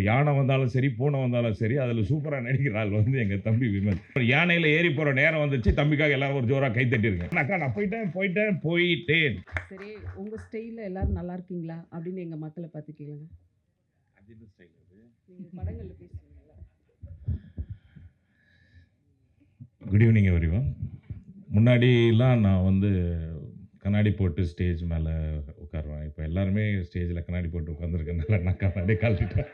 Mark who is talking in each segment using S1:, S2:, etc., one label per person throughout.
S1: ஒரு யானை வந்தாலும் சரி, பூனை வந்தாலும் சரி, அதில் சூப்பராக நடிக்கிற ஆள் வந்து எங்கள் தம்பி விமல். ஒரு யானையில் ஏறி போகிற நேரம் வந்துச்சு, தம்பிக்காக எல்லாரும் ஒரு ஜோராக கை தட்டியிருக்கேன். அக்கா நான் போயிட்டேன்.
S2: சரி, உங்க ஸ்டைல்ல எல்லாரும் நல்லா இருக்கீங்களா அப்படின்னு எங்க மக்களை பார்த்து கேளுங்க. நீங்க படங்கள்ல பேசுவீங்கல்ல.
S1: Good evening everyone. முன்னாடிலாம் நான் வந்து கண்ணாடி போட்டு ஸ்டேஜ் மேலே உட்காருவேன். இப்போ எல்லாருமே ஸ்டேஜில் கண்ணாடி போட்டு உட்காந்துருக்கனால நான் கண்ணாடி கழட்டிட்டேன்.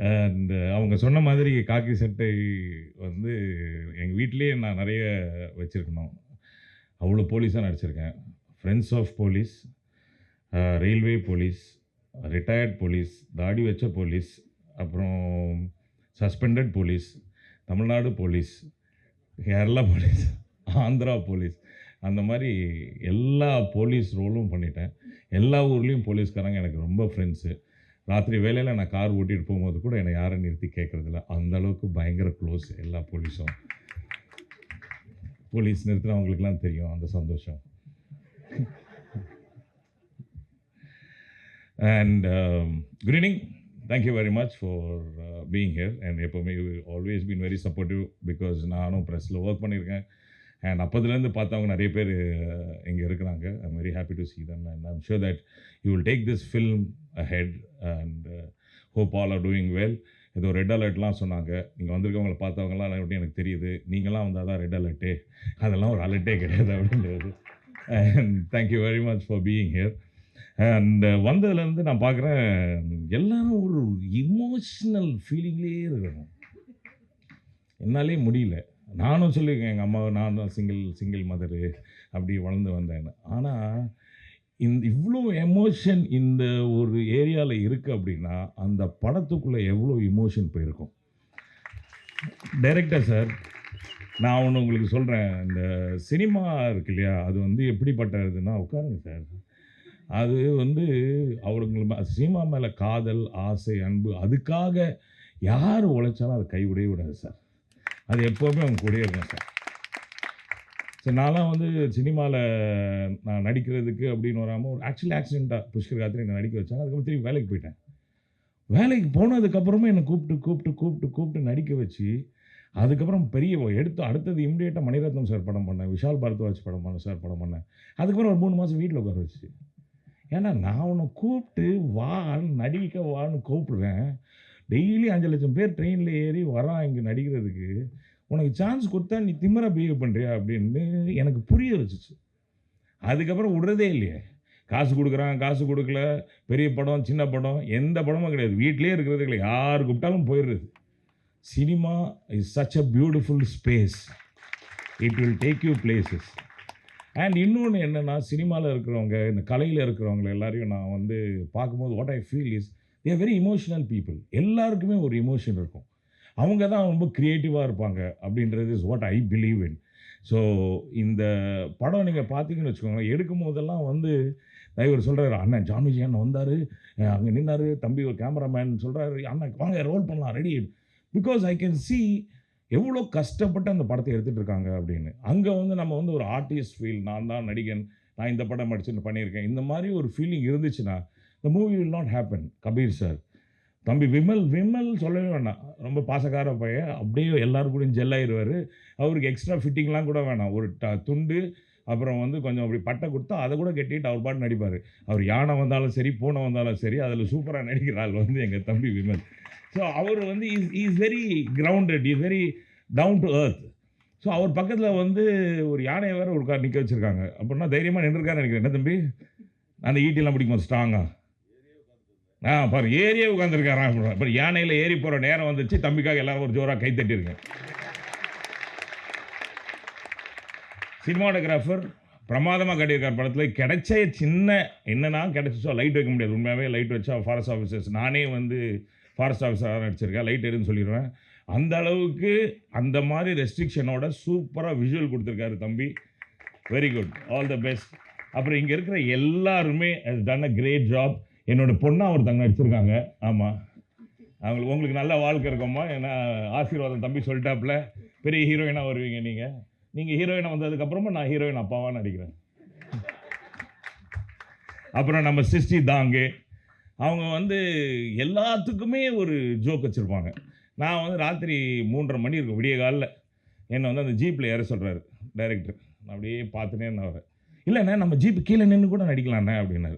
S1: அண்ட் அவங்க சொன்ன மாதிரி காக்கி சட்டை வந்து எங்கள் வீட்டிலேயே நான் நிறைய வச்சுருக்கணும். அவ்வளோ போலீஸாக நடிச்சிருக்கேன். Friends of police, railway police, retired police, தாடி வச்ச போலீஸ், அப்புறம் suspended police, Tamil Nadu police, Kerala police, Andhra police, அந்த மாதிரி எல்லா போலீஸ் ரோலும் பண்ணிட்டேன். எல்லா ஊர்லேயும் போலீஸ்காரங்க எனக்கு ரொம்ப ஃப்ரெண்ட்ஸு. ராத்திரி வேலையில் நான் கார் ஓட்டிகிட்டு போகும்போது கூட என்னை யாரும் நிறுத்தி கேட்குறதில்ல. அந்தளவுக்கு பயங்கர க்ளோஸ் எல்லா போலீஸும். போலீஸ் நிறுத்துறவங்களுக்குலாம் தெரியும் அந்த சந்தோஷம். And good evening. Thank you very much for being here. And எப்போவுமே always been very supportive. Because நானும் ப்ரெஸ்ஸில் ஒர்க் பண்ணியிருக்கேன். அண்ட் அப்போதுலேருந்து பார்த்தவங்க நிறைய பேர் இங்கே இருக்கிறாங்க. I am very happy to see them and I'm sure that you will take this film ahead and hope all are doing well. ஏதோ ரெட் அலர்ட்லாம் சொன்னாங்க. நீங்கள் வந்திருக்கவங்களை பார்த்தவங்களாம் எப்படி எனக்கு தெரியுது. நீங்களாம் வந்தால் தான் ரெட் அலர்ட்டே, அதெல்லாம் ஒரு அலர்ட்டே கிடையாது அப்படின்றது. And thank you very much for being here. And வந்ததுலேருந்து நான் பார்க்குறேன் எல்லாரும் ஒரு இமோஷ்னல் ஃபீலிங்லேயே இருக்கணும். என்னாலே முடியல. நானும் சொல்லியிருக்கேன் எங்கள் அம்மாவை, நான் தான் சிங்கிள் மதரு அப்படி வளர்ந்து வந்தேன்னு. ஆனால் இவ்வளோ எமோஷன் இந்த ஒரு ஏரியாவில் இருக்குது அப்படின்னா அந்த படத்துக்குள்ளே எவ்வளோ இமோஷன் போயிருக்கும். டைரக்டர் சார், நான் ஒன்று உங்களுக்கு சொல்கிறேன். இந்த சினிமா இருக்கு இல்லையா, அது வந்து எப்படிப்பட்டதுன்னா, உட்காருங்க சார், அது வந்து அவங்களுக்கு சினிமா மேலே காதல், ஆசை, அன்பு, அதுக்காக யார் உழைச்சாலும் அதை கைவிடவே விடாது சார். அது எப்போவுமே அவங்க கூடயே இருக்கும் சார். சரி, நான்லாம் வந்து சினிமாவில் நான் நடிக்கிறதுக்கு அப்படின்னு வராமல் ஒரு ஆக்சிடெண்ட்டாக புஷ்கர் காத்திரி என்னை நடிக்க வச்சாங்க. அதுக்கப்புறம் திரும்பி வேலைக்கு போயிட்டேன். வேலைக்கு போனதுக்கப்புறமா என்னை கூப்பிட்டு நடிக்க வச்சு, அதுக்கப்புறம் அடுத்தது இம்மிடியேட்டாக மணிரத்னம் சார் படம் பண்ணேன், விஷால் பரத்வாஜ் படம் பண்ணேன். அதுக்கப்புறம் ஒரு 3 மாதம் வீட்டில் உட்கார வச்சு. ஏன்னா நான் உன்னை கூப்பிட்டு நடிக்க வான்னு கூப்பிடுறேன். டெய்லி 5 லட்சம் பேர் ட்ரெயினில் ஏறி வரான் இங்கே நடிக்கிறதுக்கு. உனக்கு சான்ஸ் கொடுத்தா நீ திமிரா பிஹேவ் பண்ணுறியா அப்படின்னு எனக்கு புரிய வச்சுச்சு. அதுக்கப்புறம் விடுறதே இல்லையே. காசு கொடுக்குறான், காசு கொடுக்கல, பெரிய படம், சின்ன படம், எந்த படமும் கிடையாது. வீட்டிலே இருக்கிறது இல்லை, யார் கூப்பிட்டாலும் போயிடுறது. Cinema is such a beautiful space. It will take you places. And இன்னொன்று என்னென்னா, சினிமாவில் இருக்கிறவங்க, இந்த கலையில் இருக்கிறவங்க எல்லாரையும் நான் வந்து பார்க்கும்போது what I feel is they are very emotional people. எல்லாருக்குமே ஒரு இமோஷன் இருக்கும். அவங்க தான் ரொம்ப க்ரியேட்டிவாக இருப்பாங்க அப்படின்றது is what I believe in. So இந்த படம் நீங்கள் பார்த்தீங்கன்னு வச்சுக்கோங்களேன், எடுக்கும் போதெல்லாம் வந்து இவர் சொல்கிறாரு, அண்ணன் ஜான்விஜி அண்ணன் வந்தார், அங்கே நின்னார், தம்பி ஒரு கேமராமேன் சொல்கிறாரு, அண்ணன் வாங்க ரோல் பண்ணலாம், ready. Because I can see எவ்வளோ கஷ்டப்பட்டு அந்த படத்தை எடுத்துகிட்டு இருக்காங்க அப்படின்னு. அங்கே வந்து நம்ம வந்து ஒரு ஆர்டிஸ்ட் ஃபீல், நான் தான் நடிகன், நான் இந்த படம் பண்ணியிருக்கேன், இந்த மாதிரி ஒரு ஃபீலிங் இருந்துச்சுன்னா the movie will not happen. Kabir sir, தம்பி விமல் சொல்லவே வேண்டாம், ரொம்ப பாசக்கார பையன், அப்படியே எல்லாரும் கூட ஜெல்லாயிருவார். அவருக்கு எக்ஸ்ட்ரா ஃபிட்டிங்லாம் கூட வேணாம், ஒரு துண்டு அப்புறம் வந்து கொஞ்சம் அப்படி பட்டை கொடுத்தா அதை கூட கட்டிட்டு அவர் பாட்டு நடிப்பார். அவர் யானை வந்தாலும் சரி, பூனை வந்தாலும் சரி, அதில் சூப்பராக நடிக்கிற ஆள் வந்து எங்கள் தம்பி விமல். ஸோ அவர் வந்து is very grounded, is very down to earth. So அவர் பக்கத்தில் வந்து ஒரு யானையை வேறு ஒரு கார் நிற்க வச்சுருக்காங்க. அப்படின்னா தைரியமாக நின்றுருக்கான்னு நினைக்கிறேன். என்ன தம்பி, அந்த ஈட்டிலாம் பிடிக்குமா ஸ்ட்ராங்காக? பாரு, ஏரியே உட்காந்துருக்காரான். இப்போ யானையில் ஏறி போகிற நேரம் வந்துச்சு, தம்பிக்காக எல்லாரும் ஒரு ஜோராக கை தட்டியிருக்கேன். சினிமாட்டோகிராஃபர் பிரமாதமாக கட்டியிருக்கார். படத்தில் கிடைச்ச என்னன்னா கிடைச்சிச்சோ, லைட் வைக்க முடியாது. உண்மையாகவே லைட் வச்சா ஃபாரஸ்ட் ஆஃபீஸர்ஸ், நானே வந்து ஃபாரஸ்ட் ஆஃபீஸராக நடிச்சிருக்கேன், லைட் எதுன்னு சொல்லிடுவேன். அந்த அளவுக்கு அந்த மாதிரி ரெஸ்ட்ரிக்ஷனோட சூப்பராக விஷுவல் கொடுத்துருக்காரு தம்பி. Very good, all the best. அப்புறம் இங்கே இருக்கிற எல்லாருமே has done a great job. என்னோட பொண்ணாக ஒருத்தங்க நடிச்சிருக்காங்க. ஆமாம், உங்களுக்கு நல்ல வாழ்க்கை இருக்கோம்மா. ஏன்னா ஆசீர்வாதம் தம்பி சொல்லிட்டாப்புல, பெரிய ஹீரோயினாக வருவீங்க. நீங்கள் ஹீரோயினாக வந்ததுக்கப்புறமா நான் ஹீரோயின் அப்பாவாக நடிக்கிறேன். அப்புறம் நம்ம சிஸ்டி தாங்கே, அவங்க வந்து எல்லாத்துக்குமே ஒரு ஜோக் வச்சுருப்பாங்க. நான் வந்து ராத்திரி 3:30 மணி இருக்கும் விடிய காலைல என்னை வந்து அந்த ஜீப்பில் ஏற சொல்கிறாரு டைரக்டர். நான் அப்படியே பார்த்துட்டே இருந்தேன் அவரை. இல்லைண்ணே நம்ம ஜீப்பு கீழே நின்று கூட நடிக்கலாண்ணே அப்படின்னாரு.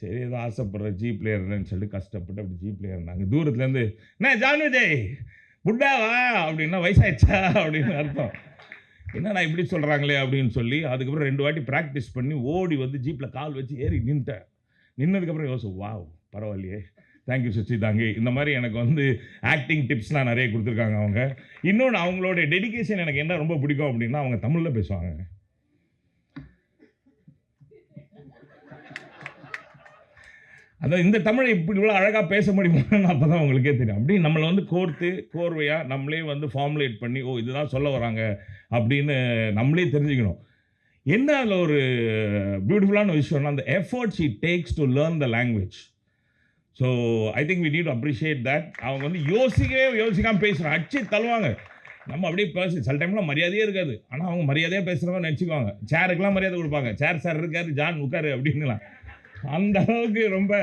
S1: சரி ஏதோ ஆசைப்படுற ஜீப்பில் ஏறுறேன்னு சொல்லிட்டு கஷ்டப்பட்டு அப்படி ஜீப்பில் ஏறினாங்க. தூரத்துலேருந்து என்ன ஜான் விஜய் புட்டாவா அப்படின்னா வயசாயிடுச்சா அப்படின்னு அர்த்தம். என்னடா இப்படி சொல்கிறாங்களே அப்படின்னு சொல்லி அதுக்கப்புறம் 2 வாட்டி ப்ராக்டிஸ் பண்ணி ஓடி வந்து ஜீப்பில் கால் வச்சு ஏறி நின்ட்டேன். நின்னதுக்கப்புறம் யோசி வாவ் பரவாயில்லையே தேங்க்யூ சுச்சி தாங்கி இந்த மாதிரி எனக்கு வந்து ஆக்டிங் டிப்ஸ்லாம் நிறைய கொடுத்துருக்காங்க அவங்க. இன்னொன்று அவங்களோட டெடிகேஷன் எனக்கு என்ன ரொம்ப பிடிக்கும் அப்படின்னா அவங்க தமிழில் பேசுவாங்க. அதான் இந்த தமிழை இப்படி இவ்வளோ அழகாக பேச முடியுமான்னு அப்போ தான் உங்களுக்கே தெரியும். அப்படி நம்மளை வந்து கோர்வையாக நம்மளே வந்து ஃபார்முலேட் பண்ணி ஓ இதுதான் சொல்ல வராங்க அப்படின்னு நம்மளே தெரிஞ்சுக்கணும். என்ன அதில் ஒரு பியூட்டிஃபுல்லான விஷயம்னா அந்த effort she takes to learn the language. So I think we need to appreciate that. அவங்க வந்து யோசிக்காமல் பேசுகிறாங்க, அடிச்சு தள்ளுவாங்க. நம்ம அப்படியே பேசி சில டைம்லாம் மரியாதையே இருக்காது, ஆனால் அவங்க மரியாதையாக பேசுகிறவங்க நினச்சிக்குவாங்க. சேருக்கெலாம் மரியாதை கொடுப்பாங்க, சேர் சார் இருக்காரு ஜான் உட்காரு அப்படின்னுலாம். அந்த அளவுக்கு ரொம்ப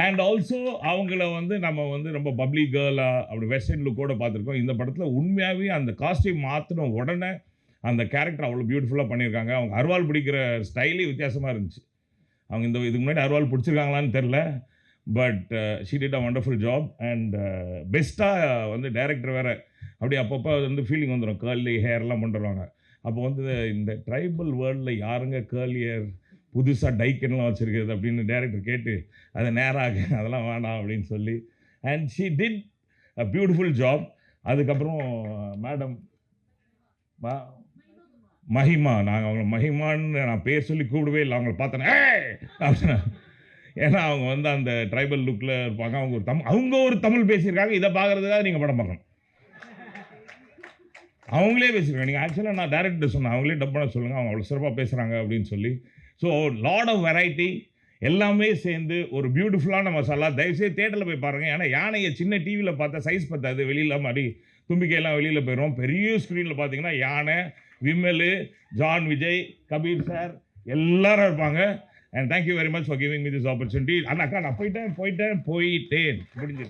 S1: அண்ட் ஆல்சோ அவங்கள வந்து நம்ம வந்து ரொம்ப பப்ளி கேர்ளாக அப்படி வெஸ்டர்ன் லுக்கோடு பார்த்துருக்கோம். இந்த படத்தில் உண்மையாகவே அந்த காஸ்டியூம் மாற்றின உடனே அந்த கேரக்டர் அவ்வளோ பியூட்டிஃபுல்லாக பண்ணியிருக்காங்க. அவங்க அருவாள் பிடிக்கிற ஸ்டைலே வித்தியாசமாக இருந்துச்சு. அவங்க இதுக்கு முன்னாடி அருவாள் பிடிச்சிருக்காங்களான்னு தெரில, but she did a wonderful job. And பெஸ்ட்டாக வந்து டைரக்டர் வேறு அப்படி அப்பப்போ வந்து ஃபீலிங் வந்துடும், கேர்லி ஹேர்லாம் பண்ணுறாங்க. அப்போ வந்து இந்த ட்ரைபல் வேர்ல்டில் யாருங்க கேர்லி ஹேர் புதுசாக டைக்கன்லாம் வச்சுருக்குது அப்படின்னு டைரக்டர் கேட்டு அதை நேராக அதெல்லாம் வேண்டாம் அப்படின்னு சொல்லி and she did a beautiful job. அதுக்கப்புறம் மேடம் மஹிமா, நாங்கள் அவங்கள மஹிமான்னு நான் பேர் சொல்லி கூப்பிடவே இல்லை. அவங்கள பார்த்தேன் அப்படின்னா, ஏன்னா அவங்க வந்து அந்த ட்ரைபல் லுக்கில் இருப்பாங்க. அவங்க ஒரு தமிழ் பேசியிருக்காங்க. இதை பார்க்குறதுக்காக நீங்கள் படம் பார்க்கணும். அவங்களே பேசியிருக்காங்க. நீங்கள் ஆக்சுவலாக நான் டேரக்டர் சொன்னேன், அவங்களே டப் பண்ண சொல்லுங்கள், அவங்க அவ்வளோ சிறப்பாக பேசுகிறாங்க அப்படின்னு சொல்லி. ஸோ லாட் ஆஃப் வெரைட்டி எல்லாமே சேர்ந்து ஒரு பியூட்டிஃபுல்லான மசாலா. தயவுசெய்து தேட்டரில் போய் பாருங்கள். ஏன்னா யானையை சின்ன டிவியில் பார்த்தா சைஸ் பத்தாது, வெளியில் மாதிரி தும்பிக்கையெல்லாம் வெளியில் போயிடும். பெரிய ஸ்க்ரீனில் பார்த்தீங்கன்னா யானை, விமலு, ஜான் விஜய், கபீர் சார் எல்லாரும் இருப்பாங்க. And thank you very much for giving me this opportunity. அண்ணாக்கா நான் போயிட்டேன் முடிஞ்சு.